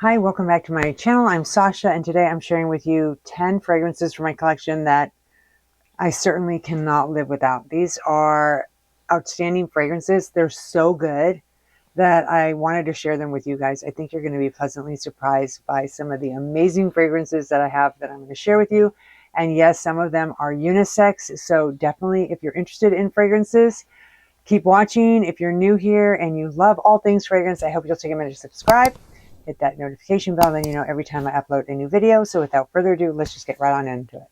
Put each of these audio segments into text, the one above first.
Hi, welcome back to my channel. I'm Sasha, and today I'm sharing with you 10 fragrances from my collection that I certainly cannot live without. These are outstanding fragrances. They're so good that I wanted to share them with you guys. I think you're going to be pleasantly surprised by some of the amazing fragrances that I have that I'm going to share with you. And yes, some of them are unisex, so definitely if you're interested in fragrances, keep watching. If you're new here and you love all things fragrance, I hope you'll take a minute to subscribe. Hit that notification bell, then you know every time I upload a new video. So without further ado, let's just get right on into it.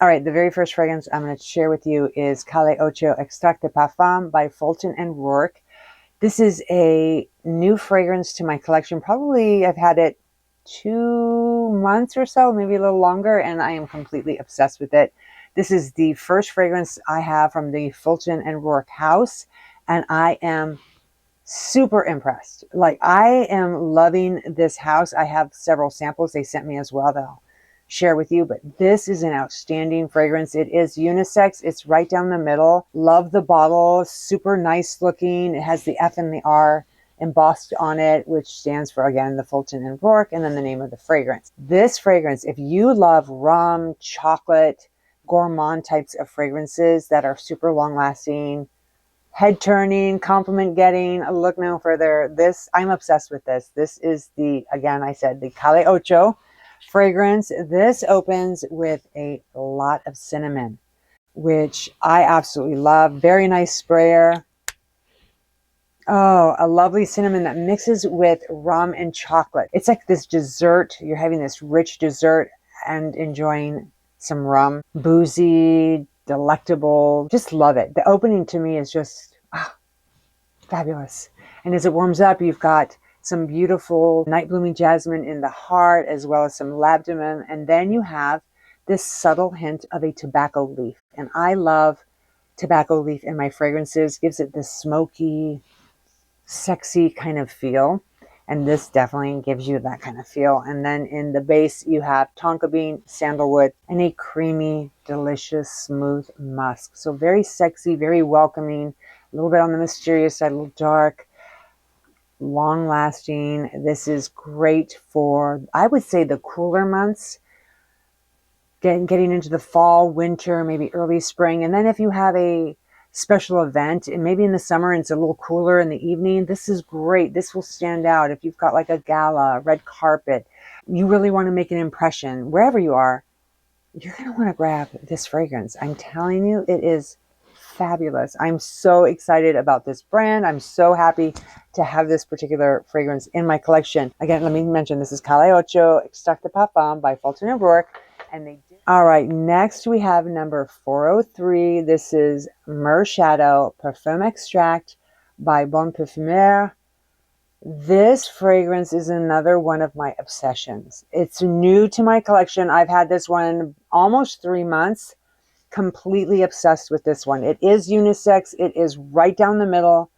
All right, the very first fragrance I'm going to share with you is Caloo Extra Pam by Fulton and Rourke. This is a new fragrance to my collection. Probably I've had it 2 months or so, maybe a little longer, and I am completely obsessed with it. This is the first fragrance I have from the Fulton and Rourke house, and I am super impressed. Like, I am loving this house. I have several samples they sent me as well that I'll share with you, but this is an outstanding fragrance. It is unisex. It's right down the middle. Love the bottle. Super nice looking. It has the F and the R embossed on it, which stands for, again, the Fulton and Rourke, and then the name of the fragrance. This fragrance, if you love rum, chocolate, gourmand types of fragrances that are super long lasting, head turning, compliment getting, look no further. This, I'm obsessed with this. This is the, again, I said the Caloo fragrance. This opens with a lot of cinnamon, which I absolutely love. Very nice sprayer. Oh, a lovely cinnamon that mixes with rum and chocolate. It's like this dessert. You're having this rich dessert and enjoying some rum. Boozy, delectable. Just love it. The opening to me is just fabulous. And as it warms up, you've got some beautiful night blooming jasmine in the heart, as well as some labdanum. And then you have this subtle hint of a tobacco leaf. And I love tobacco leaf in my fragrances. Gives it this smoky, sexy kind of feel. And this definitely gives you that kind of feel. And then in the base, you have tonka bean, sandalwood, and a creamy, delicious, smooth musk. So very sexy, very welcoming, a little bit on the mysterious side, a little dark, long lasting. This is great for, I would say, the cooler months, getting into the fall, winter, maybe early spring. And then if you have a special event, and maybe in the summer and it's a little cooler in the evening, this is great. This will stand out. If you've got like a gala, red carpet, you really want to make an impression wherever you are, you're going to want to grab this fragrance. I'm telling you, it is fabulous. I'm so excited about this brand. I'm so happy to have this particular fragrance in my collection. Again, let me mention this is Caloo Extra Pam by Fulton and Rourke. And they did. All right, next we have number 403. This is Mer Shadow Perfume Extract by Bon Parfumeur. This fragrance is another one of my obsessions. It's new to my collection. I've had this one almost 3 months. Completely obsessed with this one. It is unisex. It is right down the middle.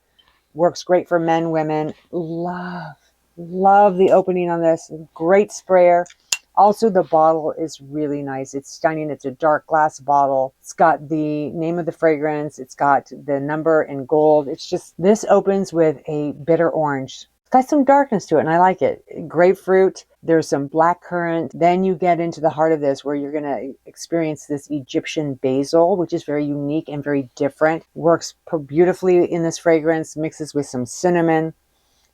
Works great for men, women. Love the opening on this. Great sprayer. Also, the bottle is really nice. It's stunning. It's a dark glass bottle. It's got the name of the fragrance. It's got the number in gold. It's just, this opens with a bitter orange. It's got some darkness to it, and I like it. Grapefruit. There's some blackcurrant. Then you get into the heart of this, where you're going to experience this Egyptian basil, which is very unique and very different. Works beautifully in this fragrance. Mixes with some cinnamon.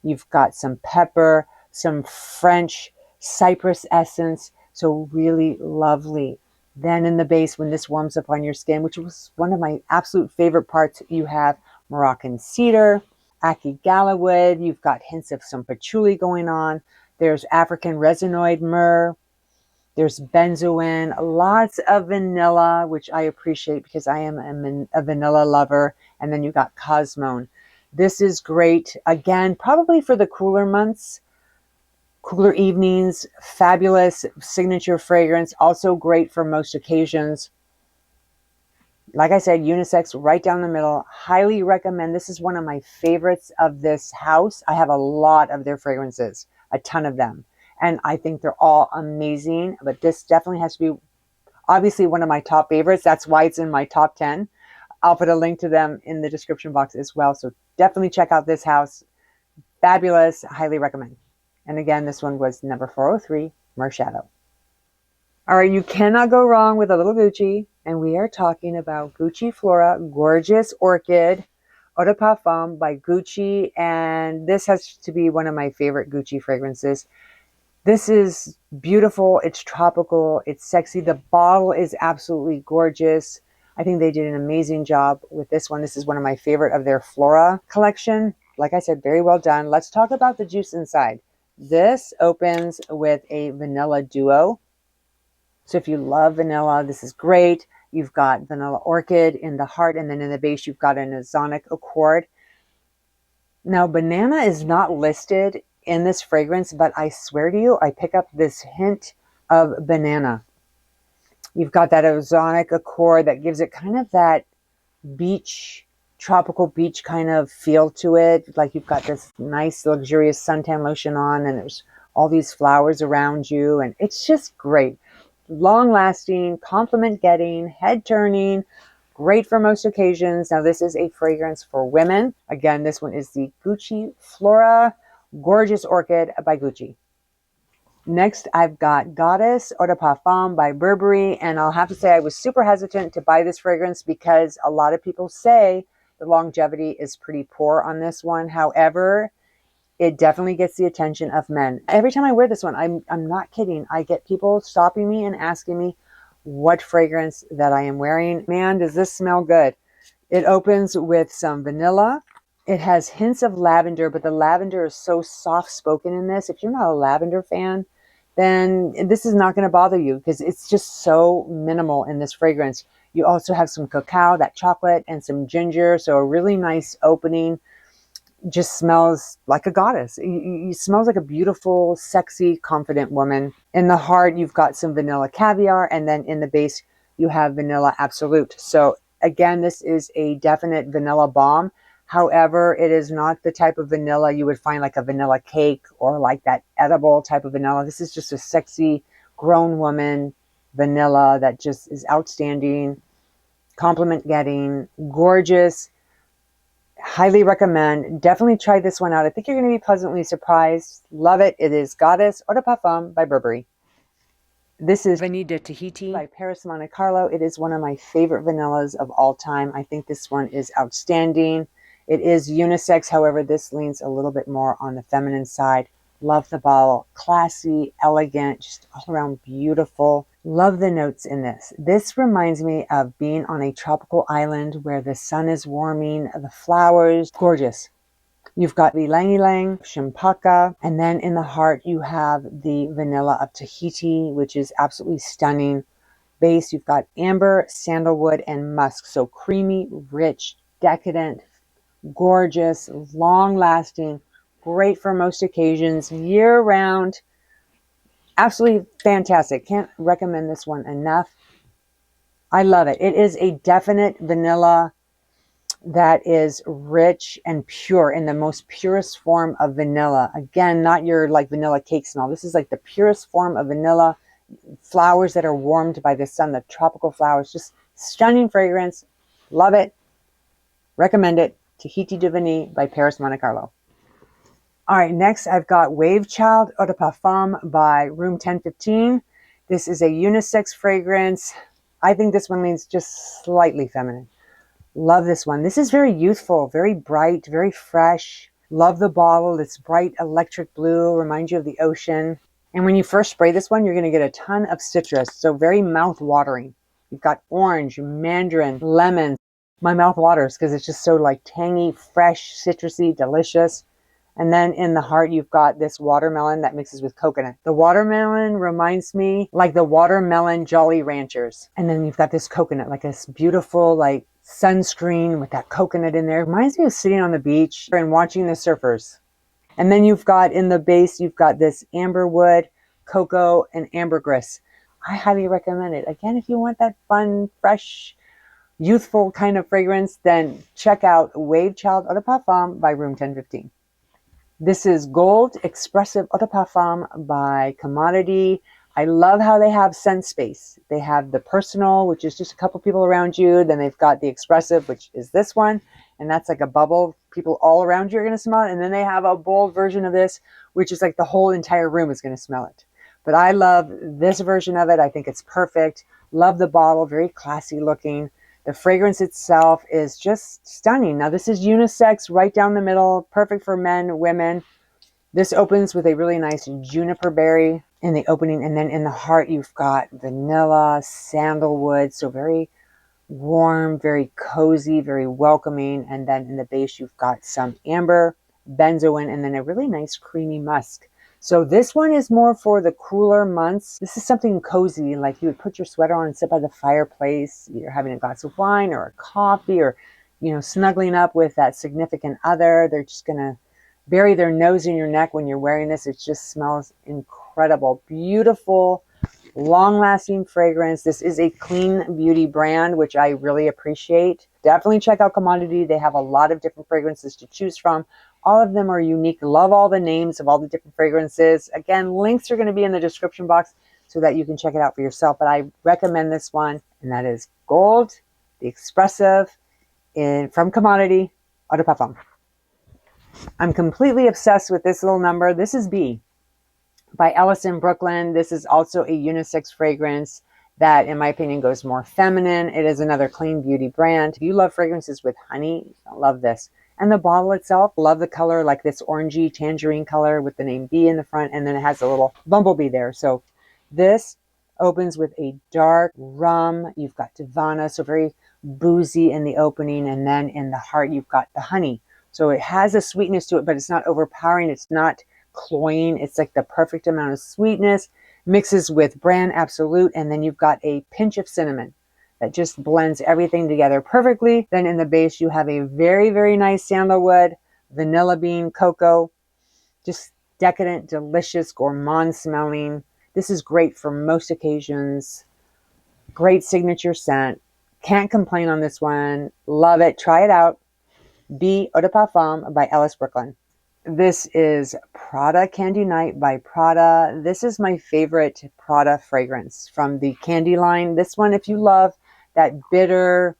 You've got some pepper, some French cypress essence. So really lovely. Then in the base, when this warms up on your skin, which was one of my absolute favorite parts, you have Moroccan cedar, Ackee Gallowwood. You've got hints of some patchouli going on. There's African resinoid myrrh. There's benzoin, lots of vanilla, which I appreciate because I am a vanilla lover. And then you got cosmone. This is great. Again, probably for the cooler months, cooler evenings. Fabulous signature fragrance. Also great for most occasions. Like I said, unisex, right down the middle. Highly recommend. This is one of my favorites of this house. I have a lot of their fragrances, a ton of them. And I think they're all amazing. But this definitely has to be, obviously, one of my top favorites. That's why it's in my top 10. I'll put a link to them in the description box as well. So definitely check out this house. Fabulous. Highly recommend. And again, this one was number 403, Mershado. All right, you cannot go wrong with a little Gucci. And we are talking about Gucci Flora Gorgeous Orchid Eau de Parfum by Gucci. And this has to be one of my favorite Gucci fragrances. This is beautiful. It's tropical. It's sexy. The bottle is absolutely gorgeous. I think they did an amazing job with this one. This is one of my favorite of their Flora collection. Like I said, very well done. Let's talk about the juice inside. This opens with a vanilla duo. So if you love vanilla, this is great. You've got vanilla orchid in the heart, and then in the base, you've got an ozonic accord. Now, banana is not listed in this fragrance, but I swear to you, I pick up this hint of banana. You've got that ozonic accord that gives it kind of that beach, tropical beach kind of feel to it. Like you've got this nice, luxurious suntan lotion on, and there's all these flowers around you, and it's just great. Long lasting, compliment getting, head turning, great for most occasions. Now, this is a fragrance for women. Again, this one is the Gucci Flora Gorgeous Orchid by Gucci. Next, I've got Goddess Eau de Parfum by Burberry. And I'll have to say I was super hesitant to buy this fragrance because a lot of people say the longevity is pretty poor on this one. However, it definitely gets the attention of men. Every time I wear this one, I'm not kidding. I get people stopping me and asking me what fragrance that I am wearing. Man, does this smell good. It opens with some vanilla. It has hints of lavender, but the lavender is so soft-spoken in this. If you're not a lavender fan, then this is not going to bother you because it's just so minimal in this fragrance. You also have some cacao, that chocolate, and some ginger. So a really nice opening. Just smells like a goddess. It smells like a beautiful, sexy, confident woman. In the heart, you've got some vanilla caviar, and then in the base, you have vanilla absolute. So again, this is a definite vanilla bomb. However, it is not the type of vanilla you would find like a vanilla cake or like that edible type of vanilla. This is just a sexy, grown woman vanilla that just is outstanding, compliment getting, gorgeous. Highly recommend. Definitely try this one out. I think you're going to be pleasantly surprised. Love it. It is Goddess Eau de Parfum by Burberry. This is Venita Tahiti by Perris, Monte Carlo. It is one of my favorite vanillas of all time. I think this one is outstanding. It is unisex. However, this leans a little bit more on the feminine side. Love the bottle. Classy, elegant, just all around beautiful. Love the notes in this. This reminds me of being on a tropical island where the sun is warming, the flowers, gorgeous. You've got the Ylang Ylang, Shimpaka, and then in the heart you have the vanilla of Tahiti, which is absolutely stunning. Base, you've got amber, sandalwood, and musk. So creamy, rich, decadent, gorgeous, long-lasting, great for most occasions, year-round. Absolutely fantastic. Can't recommend this one enough. I love it. It is a definite vanilla that is rich and pure in the most purest form of vanilla. Again, not your like vanilla cakes and all. This is like the purest form of vanilla. Flowers that are warmed by the sun, the tropical flowers. Just stunning fragrance. Love it. Recommend it. Tahiti de Vanille by Perris, Monte Carlo. All right, next I've got Wave Child Eau de Parfum by Room 1015. This is a unisex fragrance. I think this one leans just slightly feminine. Love this one. This is very youthful, very bright, very fresh. Love the bottle. It's bright electric blue, reminds you of the ocean. And when you first spray this one, you're going to get a ton of citrus, so very mouth-watering. You've got orange, mandarin, lemon. My mouth waters because it's just so like tangy, fresh, citrusy, delicious. And then in the heart, you've got this watermelon that mixes with coconut. The watermelon reminds me like the watermelon Jolly Ranchers. And then you've got this coconut, like this beautiful like sunscreen with that coconut in there. It reminds me of sitting on the beach and watching the surfers. And then you've got in the base, you've got this amberwood, cocoa, and ambergris. I highly recommend it. Again, if you want that fun, fresh, youthful kind of fragrance, then check out Wave Child Eau de Parfum by Room 1015. This is Gold Expressive Eau de Parfum by Commodity. I love how they have scent space. They have the personal, which is just a couple people around you. Then they've got the expressive, which is this one. and that's like a bubble. People all around you are going to smell it. And then they have a bold version of this, which is like the whole entire room is going to smell it. But I love this version of it. I think it's perfect. Love the bottle, very classy looking. The fragrance itself is just stunning. Now this is unisex, right down the middle, perfect for men, women. This opens with a really nice juniper berry in the opening, and then in the heart you've got vanilla, sandalwood, so very warm, very cozy, very welcoming. And then in the base you've got some amber, benzoin, and then a really nice creamy musk. So this one is more for the cooler months. This is something cozy, like you would put your sweater on and sit by the fireplace. You're having a glass of wine or a coffee, or, you know, snuggling up with that significant other. They're just going to bury their nose in your neck when you're wearing this. It just smells incredible. Beautiful, long-lasting fragrance. This is a clean beauty brand, which I really appreciate. Definitely check out Commodity. They have a lot of different fragrances to choose from. All of them are unique. Love all the names of all the different fragrances. Again, links are going to be in the description box so that you can check it out for yourself. But I recommend this one, and that is Gold, the Expressive, from Commodity, Eau de Parfum. I'm completely obsessed with this little number. This is B by Ellis Brooklyn. This is also a unisex fragrance that, in my opinion, goes more feminine. It is another clean beauty brand. If you love fragrances with honey, I love this. And the bottle itself, love the color, like this orangey tangerine color with the name B in the front, and then it has a little bumblebee there. So this opens with a dark rum. You've got Donna, so very boozy in the opening, and then in the heart you've got the honey. So it has a sweetness to it, but it's not overpowering. It's not cloying. It's like the perfect amount of sweetness, mixes with Brand Absolute, and then you've got a pinch of cinnamon that just blends everything together perfectly. Then in the base, you have a very, very nice sandalwood, vanilla bean, cocoa, just decadent, delicious, gourmand smelling. This is great for most occasions. Great signature scent. Can't complain on this one. Love it. Try it out. B Eau de Parfum by Ellis Brooklyn. This is Prada Candy Night by Prada. This is my favorite Prada fragrance from the candy line. This one, if you love that bitter,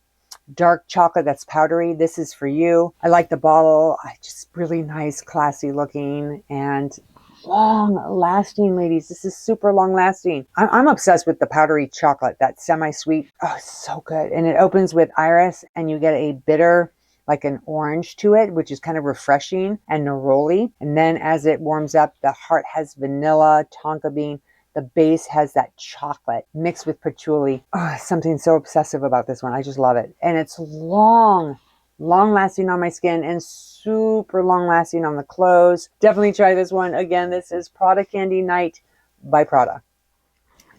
dark chocolate that's powdery, this is for you. I like the bottle. Just really nice, classy looking, and long lasting, ladies. This is super long lasting. I'm obsessed with the powdery chocolate, that semi-sweet. Oh, it's so good. And it opens with iris, and you get a bitter, like an orange to it, which is kind of refreshing and neroli. And then as it warms up, the heart has vanilla, tonka bean. The base has that chocolate mixed with patchouli. Oh, something so obsessive about this one. I just love it. And it's long lasting on my skin and super long lasting on the clothes. Definitely try this one. Again, this is Prada Candy Night by Prada.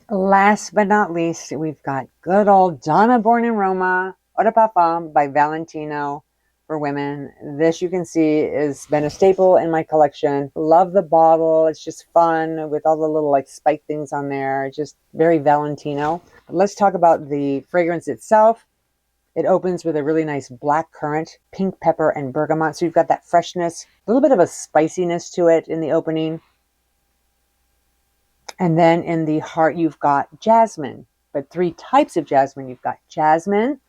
Last but not least, we've got good old Donna Born in Roma, Eau de Parfum by Valentino. For women. This, you can see, has been a staple in my collection. Love the bottle. It's just fun with all the little like spike things on there. Just very Valentino. But let's talk about the fragrance itself. It opens with a really nice black currant, pink pepper, and bergamot. So you've got that freshness, a little bit of a spiciness to it in the opening. And then in the heart, you've got jasmine, but three types of jasmine. You've got jasmine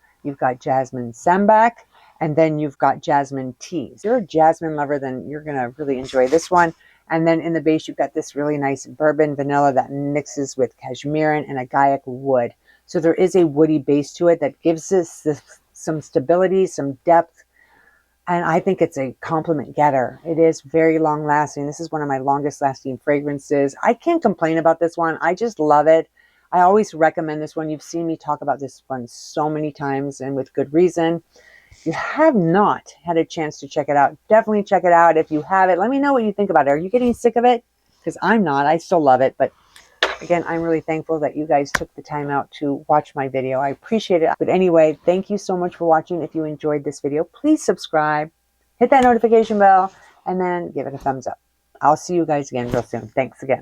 sambac, and then you've got jasmine tea. If you're a jasmine lover, then you're going to really enjoy this one. And then in the base, you've got this really nice bourbon vanilla that mixes with cashmere and agaiac wood. So there is a woody base to it that gives us some stability, some depth. And I think it's a compliment getter. It is very long lasting. This is one of my longest lasting fragrances. I can't complain about this one. I just love it. I always recommend this one. You've seen me talk about this one so many times, and with good reason. If you have not had a chance to check it out, definitely check it out. If you have it, let me know what you think about it. Are you getting sick of it? Because I'm not. I still love it. But again, I'm really thankful that you guys took the time out to watch my video. I appreciate it. But anyway, thank you so much for watching. If you enjoyed this video, please subscribe, hit that notification bell, and then give it a thumbs up. I'll see you guys again real soon. Thanks again.